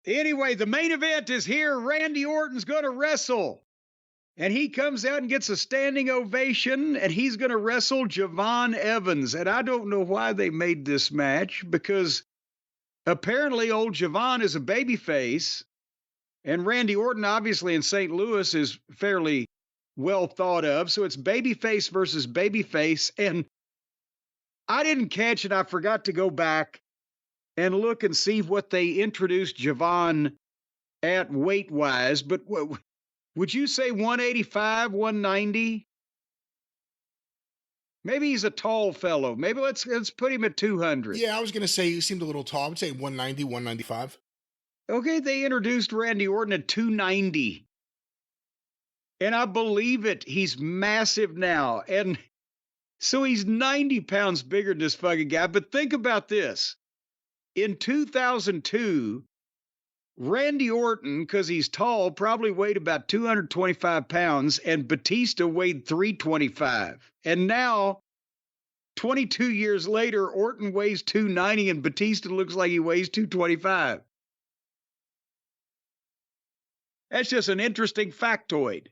Anyway, the main event is here. Randy Orton's going to wrestle. And he comes out and gets a standing ovation, and he's going to wrestle Javon Evans. And I don't know why they made this match, because apparently old Javon is a babyface, and Randy Orton, obviously in St. Louis, is fairly well thought of. So it's babyface versus babyface. And I didn't catch it. I forgot to go back and look and see what they introduced Javon at weight-wise. But would you say 185, 190? Maybe he's a tall fellow. Maybe let's put him at 200. Yeah, I was going to say he seemed a little tall. I would say 190, 195. Okay, they introduced Randy Orton at 290. And I believe it. He's massive now. And so he's 90 pounds bigger than this fucking guy. But think about this. In 2002, Randy Orton, because he's tall, probably weighed about 225 pounds, and Batista weighed 325. And now, 22 years later, Orton weighs 290, and Batista looks like he weighs 225. That's just an interesting factoid.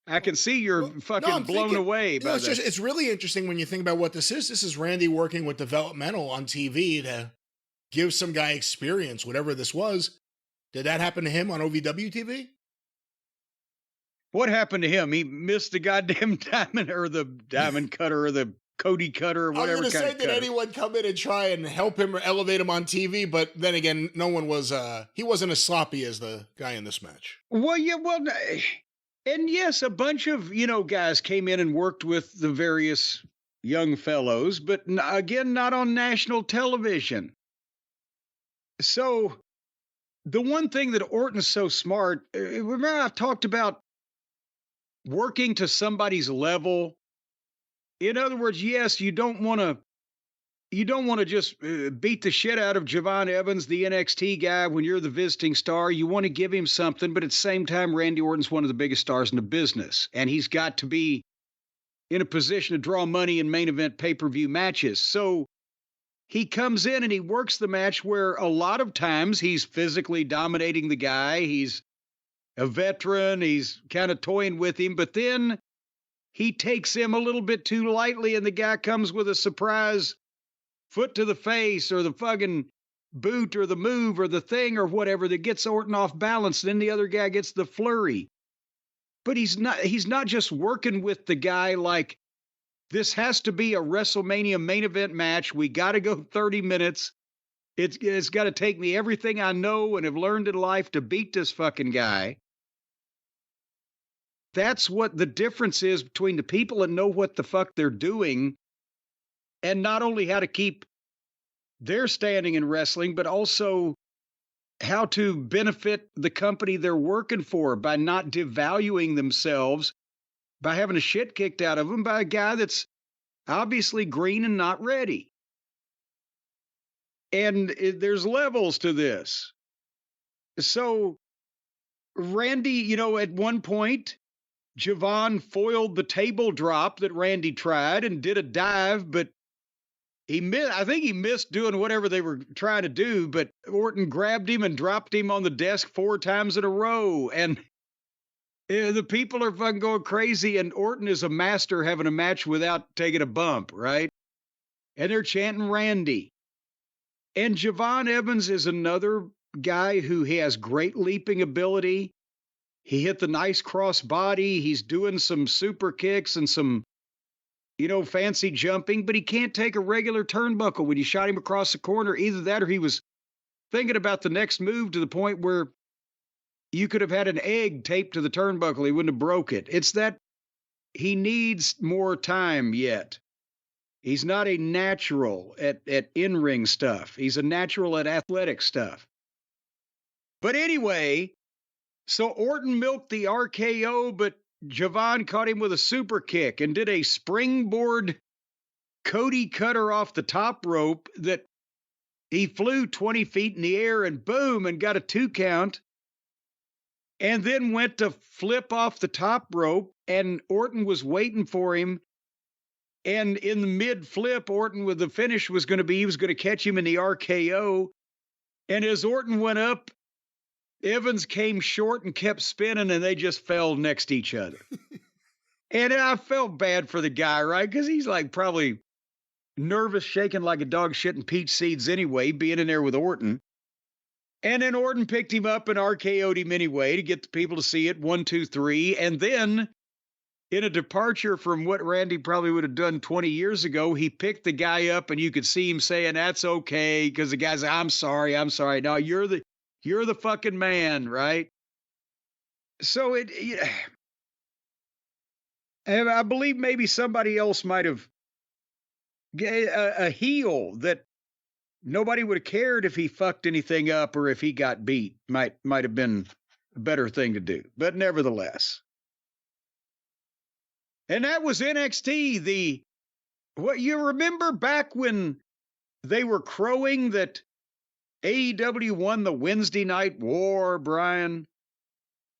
I can see you're blown away by this. It's really interesting when you think about what this is. This is Randy working with developmental on TV to give some guy experience, whatever this was. Did that happen to him on OVW TV? What happened to him? He missed the goddamn diamond, or the diamond cutter, or the Cody cutter, or whatever. I was going to say, did anyone come in and try and help him or elevate him on TV? But then again, no one was, he wasn't as sloppy as the guy in this match. Well, yeah, and yes, a bunch of, guys came in and worked with the various young fellows, but again, not on national television. So the one thing that Orton's so smart, remember I've talked about working to somebody's level. In other words, yes, you don't want to just beat the shit out of Javon Evans, the NXT guy, when you're the visiting star. You want to give him something, but at the same time, Randy Orton's one of the biggest stars in the business, and he's got to be in a position to draw money in main event pay-per-view matches. So he comes in and he works the match where a lot of times he's physically dominating the guy. He's a veteran. He's kind of toying with him, but then he takes him a little bit too lightly, and the guy comes with a surprise foot to the face, or the fucking boot, or the move, or the thing, or whatever that gets Orton off balance. Then the other guy gets the flurry. But he's not just working with the guy like, this has to be a WrestleMania main event match. We got to go 30 minutes. It's got to take me everything I know and have learned in life to beat this fucking guy. That's what the difference is between the people that know what the fuck they're doing, and not only how to keep their standing in wrestling, but also how to benefit the company they're working for by not devaluing themselves, by having a shit kicked out of them by a guy that's obviously green and not ready. And there's levels to this. So Randy, at one point, Javon foiled the table drop that Randy tried and did a dive, but I think he missed doing whatever they were trying to do, but Orton grabbed him and dropped him on the desk 4 times in a row. And the people are fucking going crazy, and Orton is a master having a match without taking a bump, right? And they're chanting Randy. And Javon Evans is another guy who has great leaping ability. He hit the nice cross body. He's doing some super kicks and some, fancy jumping, but he can't take a regular turnbuckle when you shot him across the corner. Either that or he was thinking about the next move to the point where you could have had an egg taped to the turnbuckle. He wouldn't have broke it. It's that he needs more time yet. He's not a natural at in-ring stuff. He's a natural at athletic stuff. But anyway, so Orton milked the RKO, but Javon caught him with a super kick and did a springboard Cody cutter off the top rope that he flew 20 feet in the air and boom, and got a 2 count. And then went to flip off the top rope, and Orton was waiting for him. And in the mid-flip, Orton, with the finish, was going to be, he was going to catch him in the RKO. And as Orton went up, Evans came short and kept spinning, and they just fell next to each other. And I felt bad for the guy, right? Because he's like probably nervous, shaking like a dog shitting peach seeds anyway, being in there with Orton. And then Orton picked him up and RKO'd him anyway to get the people to see it. 1, 2, 3. And then, in a departure from what Randy probably would have done 20 years ago, he picked the guy up, and you could see him saying, "That's okay," because the guy's like, "I'm sorry, I'm sorry." No, you're the fucking man, right? So I believe maybe somebody else might have a heel that nobody would have cared if he fucked anything up or if he got beat. Might have been a better thing to do. But nevertheless. And that was NXT. What you remember back when they were crowing that AEW won the Wednesday night war, Brian?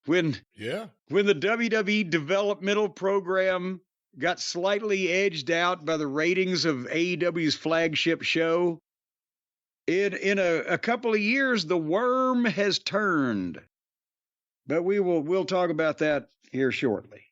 When Yeah. when the WWE developmental program got slightly edged out by the ratings of AEW's flagship show. In a couple of years, the worm has turned. But we'll talk about that here shortly.